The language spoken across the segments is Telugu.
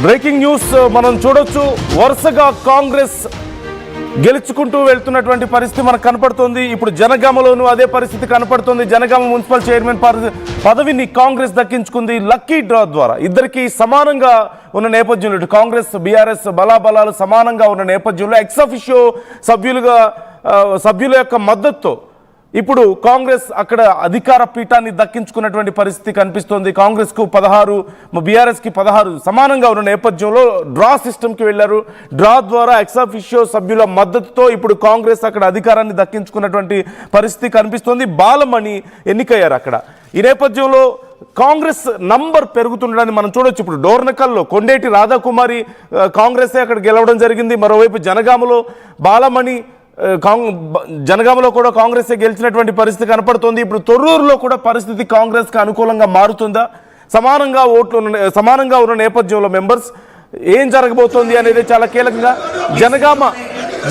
బ్రేకింగ్ న్యూస్ మనం చూడొచ్చు. వరుసగా కాంగ్రెస్ గెలుచుకుంటూ వెళ్తున్నటువంటి పరిస్థితి మనకు కనపడుతోంది. ఇప్పుడు జనగామలోనూ అదే పరిస్థితి కనపడుతోంది. జనగామ మున్సిపల్ చైర్మన్ పదవిని కాంగ్రెస్ దక్కించుకుంది లక్కీ డ్రా ద్వారా. ఇద్దరికి సమానంగా ఉన్న నేపథ్యంలో ఇటు కాంగ్రెస్ బీఆర్ఎస్ బలాబలాలు సమానంగా ఉన్న నేపథ్యంలో ఎక్స్ అఫిషియో సభ్యుల యొక్క మద్దతుతో ఇప్పుడు కాంగ్రెస్ అక్కడ అధికార పీఠాన్ని దక్కించుకున్నటువంటి పరిస్థితి కనిపిస్తోంది. కాంగ్రెస్కు 16, బీఆర్ఎస్కి 16 సమానంగా ఉన్న నేపథ్యంలో డ్రా సిస్టమ్కి వెళ్లారు. డ్రా ద్వారా ఎక్స్ అఫిషియో సభ్యుల మద్దతుతో ఇప్పుడు కాంగ్రెస్ అక్కడ అధికారాన్ని దక్కించుకున్నటువంటి పరిస్థితి కనిపిస్తోంది. బాలమణి ఎన్నికయ్యారు అక్కడ. ఈ నేపథ్యంలో కాంగ్రెస్ నంబర్ పెరుగుతుండడాన్ని మనం చూడొచ్చు. ఇప్పుడు డోర్నకల్లో కొండేటి రాధాకుమారి కాంగ్రెసే అక్కడ గెలవడం జరిగింది. మరోవైపు జనగామలో బాలమణి జనగామలో కూడా కాంగ్రెస్ గెలిచినటువంటి పరిస్థితి కనపడుతోంది. ఇప్పుడు తొర్రూరులో కూడా పరిస్థితి కాంగ్రెస్కి అనుకూలంగా మారుతుందా? సమానంగా ఉన్న నేపథ్యంలో మెంబర్స్ ఏం జరగబోతోంది అనేది చాలా కీలకంగా.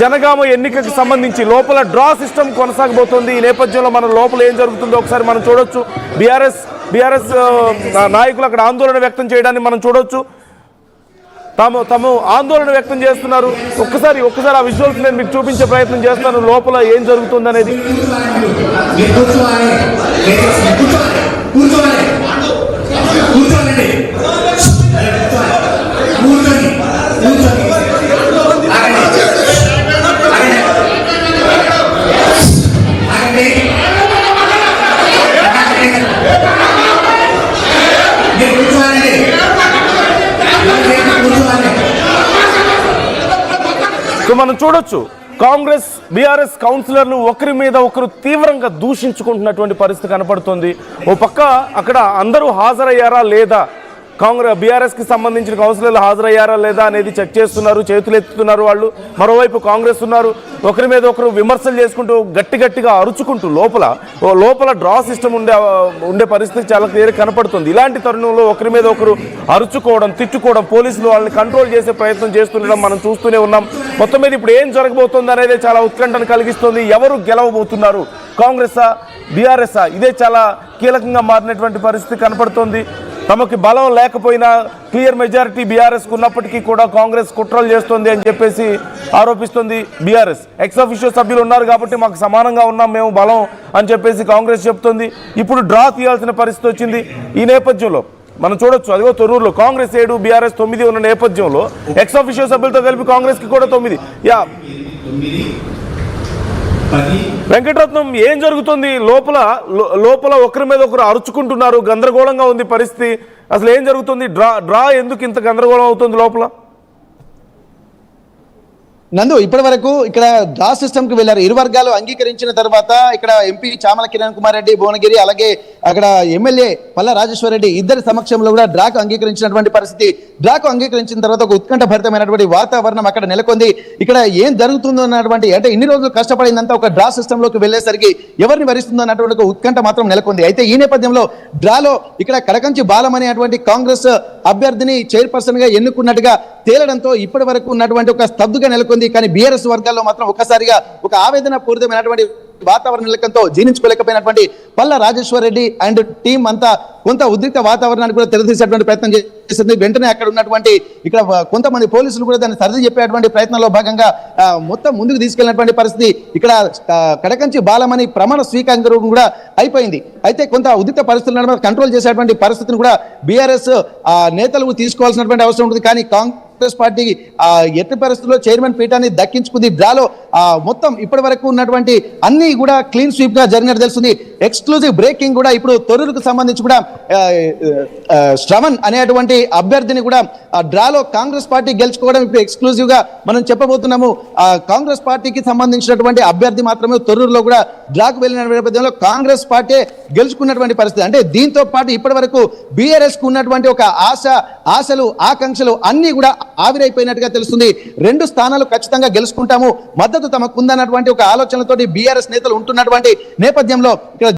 జనగామ ఎన్నికకి సంబంధించి లోపల డ్రా సిస్టమ్ కొనసాగబోతోంది. ఈ నేపథ్యంలో మన లోపల ఏం జరుగుతుందో ఒకసారి మనం చూడొచ్చు. బీఆర్ఎస్ నాయకులు అక్కడ ఆందోళన వ్యక్తం చేయడాన్ని మనం చూడొచ్చు. తాము ఆందోళన వ్యక్తం చేస్తున్నారు. ఒక్కసారి ఆ విజువల్స్ నేను మీకు చూపించే ప్రయత్నం చేస్తాను. లోపల ఏం జరుగుతుంది అనేది. మనం చూడొచ్చు కాంగ్రెస్ బీఆర్ఎస్ కౌన్సిలర్లు ఒకరి మీద ఒకరు తీవ్రంగా దూషించుకుంటున్నటువంటి పరిస్థితి కనపడుతుంది. ఓ పక్క అక్కడ అందరూ హాజరయ్యారా లేదా, బీఆర్ఎస్కి సంబంధించిన కౌన్సిలర్లు హాజరయ్యారా లేదా అనేది చెక్ చేస్తున్నారు, చేతులు ఎత్తుతున్నారు వాళ్ళు. మరోవైపు కాంగ్రెస్ ఉన్నారు, ఒకరి మీద ఒకరు విమర్శలు చేసుకుంటూ గట్టిగా అరుచుకుంటూ లోపల డ్రా సిస్టమ్ ఉండే పరిస్థితి చాలా క్లియర్ కనపడుతుంది. ఇలాంటి తరుణంలో ఒకరి మీద ఒకరు అరుచుకోవడం, తిట్టుకోవడం, పోలీసులు వాళ్ళని కంట్రోల్ చేసే ప్రయత్నం చేస్తుండడం మనం చూస్తూనే ఉన్నాం. మొత్తం మీద ఇప్పుడు ఏం జరగబోతుంది అనేది చాలా ఉత్కంఠను కలిగిస్తుంది. ఎవరు గెలవబోతున్నారు, కాంగ్రెసా బీఆర్ఎస్ఆ? ఇదే చాలా కీలకంగా మారినటువంటి పరిస్థితి కనపడుతోంది. తమకి బలం లేకపోయినా క్లియర్ మెజారిటీ బీఆర్ఎస్కు ఉన్నప్పటికీ కూడా కాంగ్రెస్ కుట్రలు చేస్తుంది అని చెప్పేసి ఆరోపిస్తుంది బీఆర్ఎస్. ఎక్స్ అఫిషియో సభ్యులు ఉన్నారు కాబట్టి మాకు సమానంగా ఉన్నాం మేము బలం అని చెప్పేసి కాంగ్రెస్ చెప్తుంది. ఇప్పుడు డ్రా తీయాల్సిన పరిస్థితి వచ్చింది. ఈ నేపథ్యంలో మనం చూడొచ్చు, అదిగో తొర్రూరులో కాంగ్రెస్ 7 బీఆర్ఎస్ 9 ఉన్న నేపథ్యంలో ఎక్స్ అఫిషియో సభ్యులతో కలిపి కాంగ్రెస్కి కూడా 9. వెంకటరత్నం, ఏం జరుగుతుంది లోపల ఒకరి మీద ఒకరు అరుచుకుంటున్నారు, గందరగోళంగా ఉంది పరిస్థితి. అసలు ఏం జరుగుతుంది? డ్రా ఎందుకు ఇంత గందరగోళం అవుతుంది లోపల? నందు, ఇప్పటి వరకు ఇక్కడ డ్రా సిస్టమ్ కి వెళ్లారు. ఇరు వర్గాలు అంగీకరించిన తర్వాత ఇక్కడ ఎంపీ చామల కిరణ్ కుమార్ రెడ్డి భువనగిరి, అలాగే అక్కడ ఎమ్మెల్యే పల్లా రాజేశ్వర రెడ్డి ఇద్దరి సమక్షంలో కూడా డ్రాకు అంగీకరించినటువంటి పరిస్థితి. డ్రాకు అంగీకరించిన తర్వాత ఒక ఉత్కంఠభరితమైనటువంటి వాతావరణం అక్కడ నెలకొంది. ఇక్కడ ఏం జరుగుతుందో అన్నటువంటి, అంటే ఇన్ని రోజులు కష్టపడిందంతా ఒక డ్రా సిస్టమ్ లోకి వెళ్లేసరికి ఎవరిని వరిస్తుందో అన్నటువంటి ఒక ఉత్కంఠ మాత్రం నెలకొంది. అయితే ఈ నేపథ్యంలో డ్రాలో ఇక్కడ కడకంచి బాలమణి అటువంటి కాంగ్రెస్ అభ్యర్థిని చైర్పర్సన్ గా ఎన్నుకున్నట్టుగా తేలడంతో ఇప్పటి వరకు ఉన్నటువంటి ఒక స్తబ్దుగా నెలకొంది. కానీ బీఆర్ఎస్ వర్గాల్లో మాత్రం ఒక్కసారిగా ఒక ఆవేదన పూరితమైనటువంటి వాతావరణ నెలకంతో జీర్ణించుకోలేకపోయినటువంటి పల్లా రాజేశ్వర రెడ్డి అండ్ టీం అంతా కొంత ఉద్రిక్త వాతావరణాన్ని కూడా తెరదీసేటువంటి ప్రయత్నం చేస్తుంది. వెంటనే అక్కడ ఉన్నటువంటి ఇక్కడ కొంతమంది పోలీసులు కూడా దాన్ని సరిది చెప్పేటువంటి ప్రయత్నంలో భాగంగా మొత్తం ముందుకు తీసుకెళ్లినటువంటి పరిస్థితి. ఇక్కడ కడకంచి బాలమని ప్రమాణ స్వీకారం కూడా అయిపోయింది. అయితే కొంత ఉద్రిక్త పరిస్థితులను కంట్రోల్ చేసేటువంటి పరిస్థితిని కూడా బీఆర్ఎస్ నేతలు తీసుకోవాల్సినటువంటి అవసరం ఉంటుంది. కానీ కాంగ్రెస్ పార్టీ ఎట్టి పరిస్థితుల్లో చైర్మన్ పీఠాన్ని దక్కించుకుంది. డ్రాలో మొత్తం ఇప్పటి వరకు ఉన్నటువంటి అన్ని కూడా క్లీన్ స్వీప్ గా జరిగినట్టు తెలుస్తుంది. ఎక్స్క్లూజివ్ బ్రేకింగ్ కూడా ఇప్పుడు తొర్రూరుకు సంబంధించి కూడా శ్రవణ్ అనేటువంటి అభ్యర్థిని కూడా డ్రాలో కాంగ్రెస్ పార్టీ గెలుచుకోవడం ఇప్పుడు ఎక్స్క్లూజివ్ గా మనం చెప్పబోతున్నాము. కాంగ్రెస్ పార్టీకి సంబంధించినటువంటి అభ్యర్థి మాత్రమే తొర్రూరులో కూడా డ్రాకు వెళ్ళిన నేపథ్యంలో కాంగ్రెస్ పార్టీ గెలుచుకున్నటువంటి పరిస్థితి. అంటే దీంతో పాటు ఇప్పటి వరకు బీఆర్ఎస్ కు ఉన్నటువంటి ఒక ఆశలు ఆకాంక్షలు అన్ని కూడా ఆవిరైపోయినట్టుగా తెలుస్తుంది. 2 స్థానాలు ఖచ్చితంగా గెలుచుకుంటాము, మద్దతు తమకు ఉందన్నటువంటి ఒక ఆలోచనలతోటి బీఆర్ఎస్ నేతలు ఉంటున్నటువంటి నేపథ్యంలో